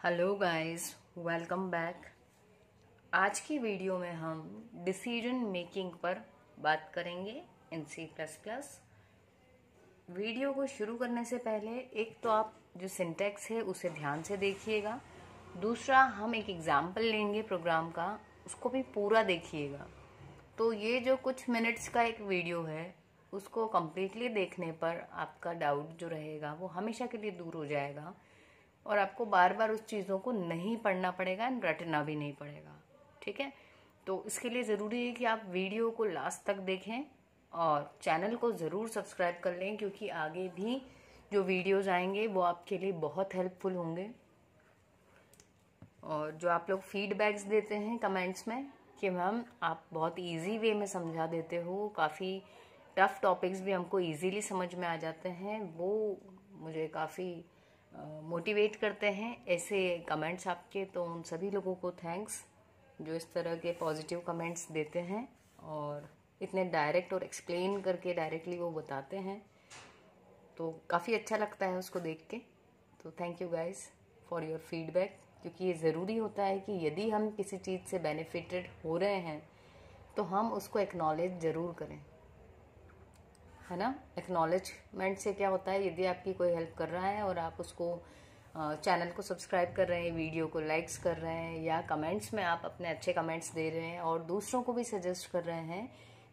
Hello guys, welcome back. आज की video में हम डिसीजन मेकिंग पर बात करेंगे इन C++। वीडियो को शुरू करने से पहले एक तो आप जो सिंटैक्स है उसे ध्यान से देखिएगा। दूसरा, हम एक एग्जाम्पल लेंगे प्रोग्राम का, उसको भी पूरा देखिएगा। तो ये जो कुछ मिनट्स का एक वीडियो है उसको कम्प्लीटली देखने पर आपका डाउट जो रहेगा वो हमेशा के लिए दूर हो जाएगा और आपको बार बार उस चीज़ों को नहीं पढ़ना पड़ेगा एंड रटना भी नहीं पड़ेगा। ठीक है, तो इसके लिए ज़रूरी है कि आप वीडियो को लास्ट तक देखें और चैनल को ज़रूर सब्सक्राइब कर लें, क्योंकि आगे भी जो वीडियोस आएंगे वो आपके लिए बहुत हेल्पफुल होंगे। और जो आप लोग फीडबैक्स देते हैं कमेंट्स में कि मैम आप बहुत इजी वे में समझा देते हो, काफ़ी टफ टॉपिक्स भी हमको इजीली समझ में आ जाते हैं, वो मुझे काफ़ी मोटिवेट करते हैं ऐसे कमेंट्स आपके। तो उन सभी लोगों को थैंक्स जो इस तरह के पॉजिटिव कमेंट्स देते हैं और इतने डायरेक्ट और एक्सप्लेन करके डायरेक्टली वो बताते हैं, तो काफ़ी अच्छा लगता है उसको देख के। तो thank you guys for your feedback, क्योंकि ये ज़रूरी होता है कि यदि हम किसी चीज़ से बेनिफिटेड हो रहे हैं तो हम उसको एक्नॉलेज ज़रूर करें, है ना। एक्नॉलेजमेंट से क्या होता है, यदि आपकी कोई हेल्प कर रहा है और आप उसको चैनल को सब्सक्राइब कर रहे हैं, वीडियो को लाइक्स कर रहे हैं या कमेंट्स में आप अपने अच्छे कमेंट्स दे रहे हैं और दूसरों को भी सजेस्ट कर रहे हैं,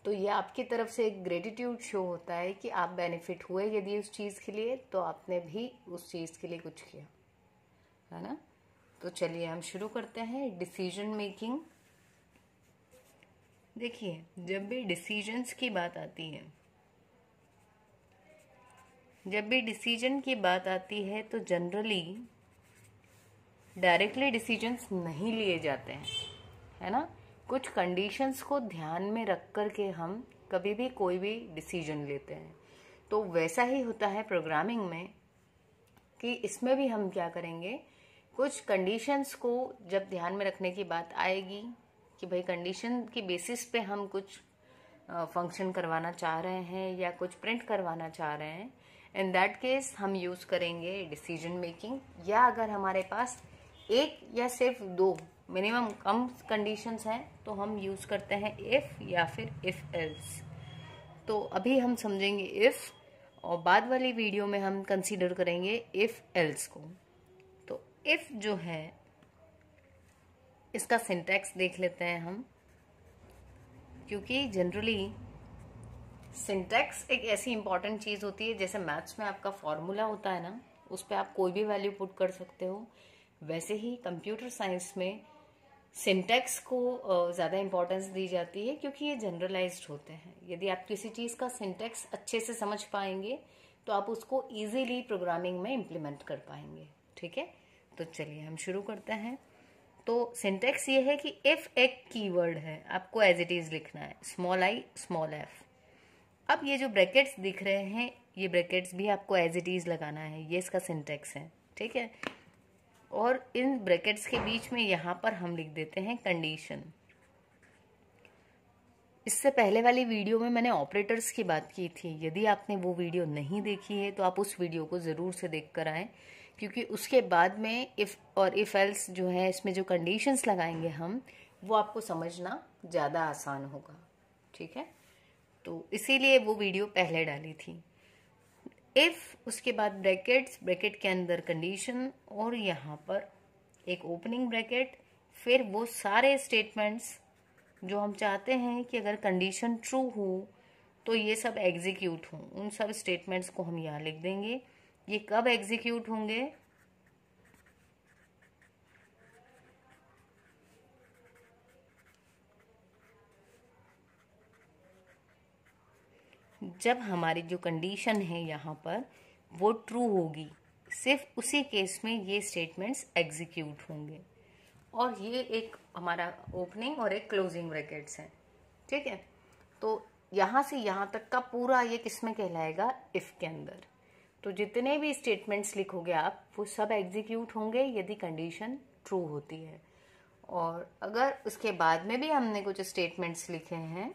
तो ये आपकी तरफ से एक ग्रेटिट्यूड शो होता है कि आप बेनिफिट हुए यदि उस चीज़ के लिए, तो आपने भी उस चीज़ के लिए कुछ किया, है ना। तो चलिए हम शुरू करते हैं डिसीजन मेकिंग। देखिए, जब भी डिसीजंस की बात आती है, जब भी डिसीजन की बात आती है तो जनरली डायरेक्टली डिसीजंस नहीं लिए जाते हैं, है ना। कुछ कंडीशंस को ध्यान में रख कर के हम कभी भी कोई भी डिसीजन लेते हैं। तो वैसा ही होता है प्रोग्रामिंग में कि इसमें भी हम क्या करेंगे, कुछ कंडीशंस को जब ध्यान में रखने की बात आएगी कि भाई कंडीशन की बेसिस पे हम कुछ फंक्शन करवाना चाह रहे हैं या कुछ प्रिंट करवाना चाह रहे हैं, इन दैट केस हम यूज़ करेंगे डिसीजन मेकिंग। या अगर हमारे पास एक या सिर्फ दो मिनिमम कम कंडीशंस हैं तो हम यूज़ करते हैं इफ़ या फिर इफ़ एल्स। तो अभी हम समझेंगे इफ़ और बाद वाली वीडियो में हम कंसीडर करेंगे इफ़ एल्स को। तो इफ़ जो है इसका सिंटैक्स देख लेते हैं हम, क्योंकि जनरली सिंटैक्स एक ऐसी इंपॉर्टेंट चीज़ होती है, जैसे मैथ्स में आपका फॉर्मूला होता है ना, उस पर आप कोई भी वैल्यू पुट कर सकते हो, वैसे ही कंप्यूटर साइंस में सिंटैक्स को ज़्यादा इंपॉर्टेंस दी जाती है, क्योंकि ये जनरलाइज्ड होते हैं। यदि आप किसी चीज़ का सिंटैक्स अच्छे से समझ पाएंगे तो आप उसको इजीली प्रोग्रामिंग में इम्प्लीमेंट कर पाएंगे। ठीक है, तो चलिए हम शुरू करते हैं। तो सिंटैक्स ये है कि इफ़ एक कीवर्ड है, आपको एज इट इज़ लिखना है, स्मॉल आई स्मॉल एफ। अब ये जो ब्रैकेट्स दिख रहे हैं, ये ब्रैकेट्स भी आपको एज इट इज़ लगाना है, ये इसका सिंटैक्स है। ठीक है, और इन ब्रैकेट्स के बीच में यहाँ पर हम लिख देते हैं कंडीशन। इससे पहले वाली वीडियो में मैंने ऑपरेटर्स की बात की थी, यदि आपने वो वीडियो नहीं देखी है तो आप उस वीडियो को ज़रूर से देख कर आएँ, क्योंकि उसके बाद में इफ़ और इफ़ एल्स जो है, इसमें जो कंडीशंस लगाएंगे हम, वो आपको समझना ज़्यादा आसान होगा। ठीक है, तो इसीलिए वो वीडियो पहले डाली थी। इफ उसके बाद ब्रैकेट्स, ब्रैकेट के अंदर कंडीशन और यहाँ पर एक ओपनिंग ब्रैकेट, फिर वो सारे स्टेटमेंट्स जो हम चाहते हैं कि अगर कंडीशन ट्रू हो तो ये सब एग्जीक्यूट हों, उन सब स्टेटमेंट्स को हम यहाँ लिख देंगे। ये कब एग्जीक्यूट होंगे, जब हमारी जो कंडीशन है यहाँ पर वो ट्रू होगी, सिर्फ उसी केस में ये स्टेटमेंट्स एग्जीक्यूट होंगे। और ये एक हमारा ओपनिंग और एक क्लोजिंग ब्रैकेट्स हैं। ठीक है, तो यहाँ से यहाँ तक का पूरा ये किस में कहलाएगा, इफ़ के अंदर। तो जितने भी स्टेटमेंट्स लिखोगे आप, वो सब एग्जीक्यूट होंगे यदि कंडीशन ट्रू होती है। और अगर उसके बाद में भी हमने कुछ स्टेटमेंट्स लिखे हैं,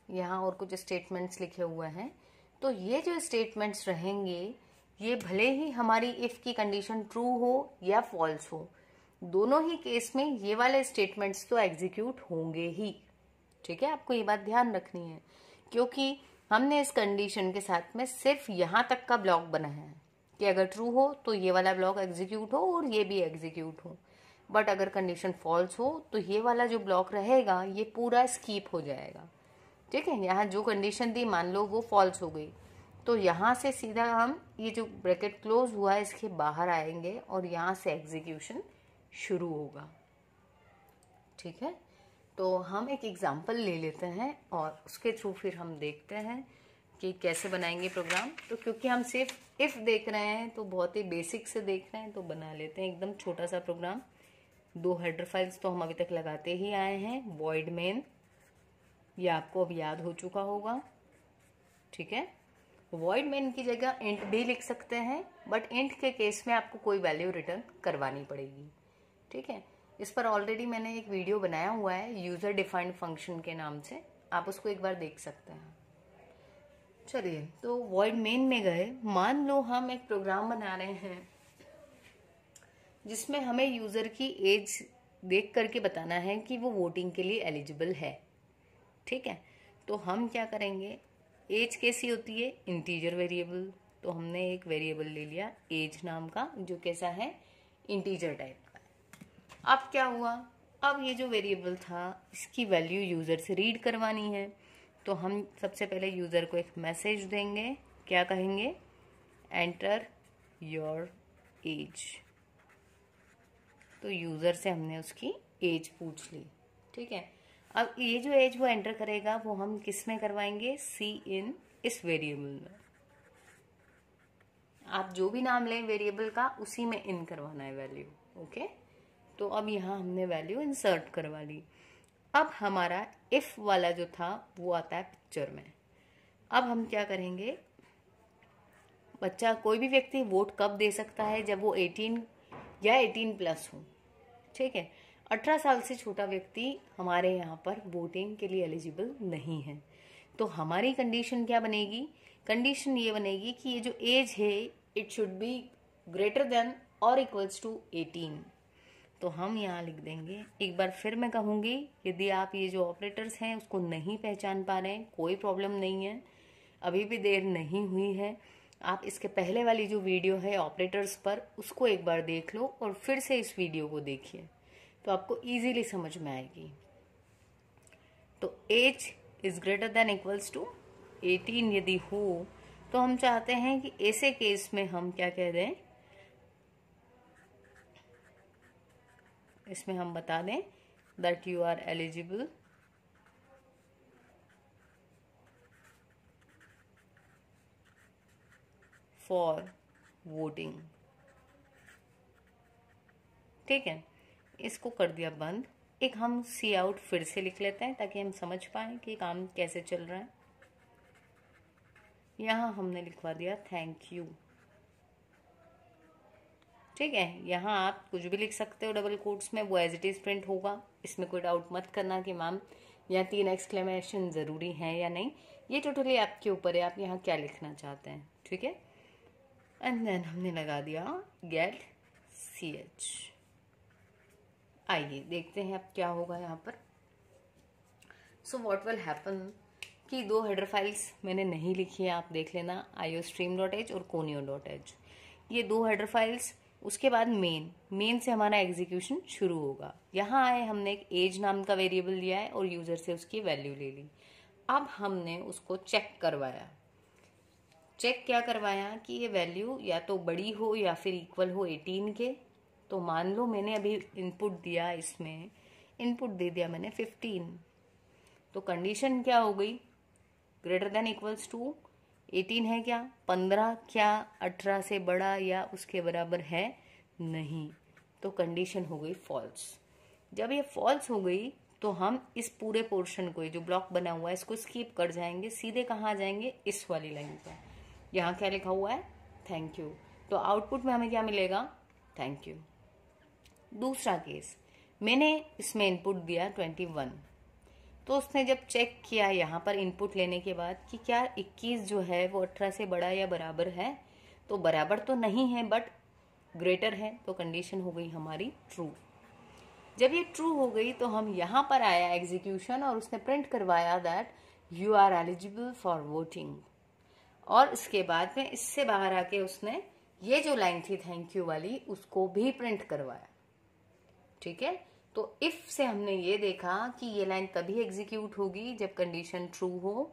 यहाँ और कुछ स्टेटमेंट्स लिखे हुए हैं, तो ये जो स्टेटमेंट्स रहेंगे ये भले ही हमारी इफ की कंडीशन ट्रू हो या फॉल्स हो, दोनों ही केस में ये वाले स्टेटमेंट्स तो एग्जीक्यूट होंगे ही। ठीक है, आपको ये बात ध्यान रखनी है, क्योंकि हमने इस कंडीशन के साथ में सिर्फ यहाँ तक का ब्लॉक बनाया है कि अगर ट्रू हो तो ये वाला ब्लॉक एग्जीक्यूट हो और ये भी एग्जीक्यूट हो, बट अगर कंडीशन फॉल्स हो तो ये वाला जो ब्लॉक रहेगा ये पूरा स्कीप हो जाएगा। ठीक है, यहाँ जो कंडीशन थी मान लो वो फॉल्स हो गई, तो यहाँ से सीधा हम ये जो ब्रैकेट क्लोज हुआ है इसके बाहर आएंगे और यहाँ से एग्जीक्यूशन शुरू होगा। ठीक है, तो हम एक एग्जाम्पल ले लेते हैं और उसके थ्रू फिर हम देखते हैं कि कैसे बनाएंगे प्रोग्राम। तो क्योंकि हम सिर्फ इफ देख रहे हैं तो बहुत ही बेसिक से देख रहे हैं, तो बना लेते हैं एकदम छोटा सा प्रोग्राम। 2 हेडर फाइल्स तो हम अभी तक लगाते ही आए हैं। वॉइड मेन, ये आपको अब याद हो चुका होगा। ठीक है, वॉइड मेन की जगह इंट भी लिख सकते हैं, बट इंट के केस में आपको कोई वैल्यू रिटर्न करवानी पड़ेगी। ठीक है, इस पर ऑलरेडी मैंने एक वीडियो बनाया हुआ है यूजर डिफाइंड फंक्शन के नाम से, आप उसको एक बार देख सकते हैं। चलिए, तो वॉइड मेन में गए। मान लो हम एक प्रोग्राम बना रहे हैं जिसमें हमें यूजर की एज देख करके बताना है कि वो वोटिंग के लिए एलिजिबल है। ठीक है, तो हम क्या करेंगे, एज कैसी होती है, इंटीजर वेरिएबल, तो हमने एक वेरिएबल ले लिया एज नाम का जो कैसा है, इंटीजर टाइप का है। अब क्या हुआ, अब ये जो वेरिएबल था इसकी वैल्यू यूजर से रीड करवानी है, तो हम सबसे पहले यूजर को एक मैसेज देंगे, क्या कहेंगे, एंटर योर एज। तो यूजर से हमने उसकी एज पूछ ली। ठीक है, अब ये जो एज वो एंटर करेगा वो हम किस में करवाएंगे, सी इन, इस वेरिएबल में। आप जो भी नाम लें वेरिएबल का उसी में इन करवाना है वैल्यू। ओके, तो अब यहाँ हमने वैल्यू इंसर्ट करवा ली। अब हमारा इफ वाला जो था वो आता है पिक्चर में। अब हम क्या करेंगे, बच्चा कोई भी व्यक्ति वोट कब दे सकता है, जब वो 18 या 18 प्लस हो। ठीक है, 18 साल से छोटा व्यक्ति हमारे यहाँ पर वोटिंग के लिए एलिजिबल नहीं है। तो हमारी कंडीशन क्या बनेगी, कंडीशन ये बनेगी कि ये जो एज है it should be greater than और इक्वल्स टू 18। तो हम यहाँ लिख देंगे, एक बार फिर मैं कहूँगी, यदि आप ये जो ऑपरेटर्स हैं उसको नहीं पहचान पा रहे हैं कोई प्रॉब्लम नहीं है, अभी भी देर नहीं हुई है। आप इसके पहले वाली जो वीडियो है ऑपरेटर्स पर उसको एक बार देख लो और फिर से इस वीडियो को देखिए, तो आपको इजीली समझ में आएगी। तो age is greater than equals to 18 यदि हो तो हम चाहते हैं कि ऐसे केस में हम क्या कह दें, इसमें हम बता दें that you are eligible for voting. ठीक है, इसको कर दिया बंद। एक हम सी आउट फिर से लिख लेते हैं ताकि हम समझ पाए कि काम कैसे चल रहा है। यहाँ हमने लिखवा दिया थैंक यू। ठीक है, यहाँ आप कुछ भी लिख सकते हो डबल कोट्स में, वो एज इट इज प्रिंट होगा, इसमें कोई डाउट मत करना कि मैम यहाँ 3 एक्सक्लेमेशन ज़रूरी है या नहीं, ये टोटली आपके ऊपर है, आप यहाँ क्या लिखना चाहते हैं। ठीक है, एंड देन हमने लगा दिया गेट ch। आइए देखते हैं अब क्या होगा यहाँ पर। सो व्हाट विल हैपन कि 2 हेडर फाइल्स मैंने नहीं लिखी है, आप देख लेना, iostream.h और conio.h, ये 2 हेडर फाइल्स। उसके बाद मेन से हमारा एग्जीक्यूशन शुरू होगा। यहाँ आए, हमने एक एज नाम का वेरिएबल लिया है और यूजर से उसकी वैल्यू ले ली। अब हमने उसको चेक करवाया। चेक क्या करवाया कि ये वैल्यू या तो बड़ी हो या फिर इक्वल हो 18 के। तो मान लो मैंने अभी इनपुट दिया, इसमें इनपुट दे दिया मैंने 15, तो कंडीशन क्या हो गई, ग्रेटर देन इक्वल्स टू 18 है क्या, 15 क्या 18 से बड़ा या उसके बराबर है, नहीं, तो कंडीशन हो गई फॉल्स। जब ये फॉल्स हो गई तो हम इस पूरे पोर्शन को, ये जो ब्लॉक बना हुआ है इसको स्किप कर जाएंगे, सीधे कहाँ जाएंगे, इस वाली लाइन पर। यहाँ क्या लिखा हुआ है, थैंक यू, तो आउटपुट में हमें क्या मिलेगा, थैंक यू। दूसरा केस, मैंने इसमें इनपुट दिया 21, तो उसने जब चेक किया यहाँ पर इनपुट लेने के बाद कि क्या 21 जो है वो 18 से बड़ा या बराबर है, तो बराबर तो नहीं है बट ग्रेटर है, तो कंडीशन हो गई हमारी ट्रू। जब ये ट्रू हो गई तो हम यहाँ पर आया एग्जीक्यूशन और उसने प्रिंट करवाया that you are eligible for voting. और इसके बाद में इससे बाहर आके उसने ये जो लाइन थी थैंक यू वाली उसको भी प्रिंट करवाया। ठीक है, तो इफ से हमने ये देखा कि ये लाइन तभी एग्जीक्यूट होगी जब कंडीशन ट्रू हो,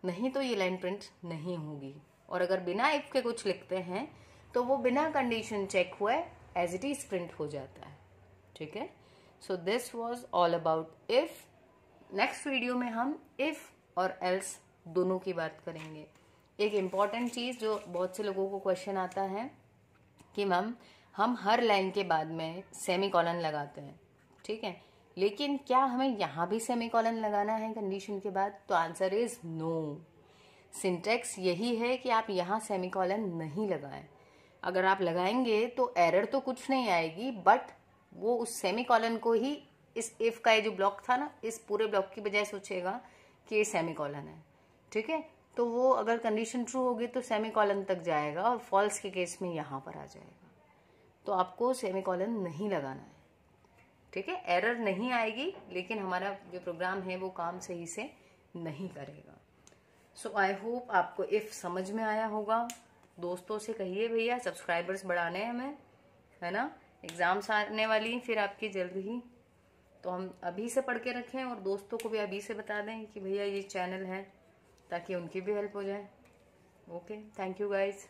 नहीं तो ये लाइन प्रिंट नहीं होगी। और अगर बिना इफ के कुछ लिखते हैं तो वो बिना कंडीशन चेक हुए एज इट इज प्रिंट हो जाता है। ठीक है, so this was all about if. Next video में हम इफ और एल्स दोनों की बात करेंगे। एक इम्पॉर्टेंट चीज जो बहुत से लोगों को क्वेश्चन आता है कि मैम हम हर लाइन के बाद में सेमी कॉलन लगाते हैं, ठीक है, लेकिन क्या हमें यहाँ भी सेमी कॉलन लगाना है कंडीशन के बाद? तो आंसर इज नो। सिंटेक्स यही है कि आप यहाँ सेमी कॉलन नहीं लगाएं। अगर आप लगाएंगे तो एरर तो कुछ नहीं आएगी, बट वो उस सेमी कॉलन को ही इस इफ का ये जो ब्लॉक था ना, इस पूरे ब्लॉक की बजाय सोचेगा कि ये सेमी कॉलन है। ठीक है, तो वो अगर कंडीशन ट्रू होगी तो सेमी कॉलन तक जाएगा और फॉल्स के केस में यहाँ पर आ जाएगा। तो आपको सेमी कॉलन नहीं लगाना है। ठीक है, एरर नहीं आएगी, लेकिन हमारा जो प्रोग्राम है वो काम सही से नहीं करेगा। सो आई होप आपको इफ समझ में आया होगा। दोस्तों से कहिए भैया सब्सक्राइबर्स बढ़ाने हैं हमें, है ना, एग्जाम्स आने वाली फिर आपकी जल्द ही, तो हम अभी से पढ़ के रखें और दोस्तों को भी अभी से बता दें कि भैया ये चैनल है, ताकि उनकी भी हेल्प हो जाए। Okay, thank you guys.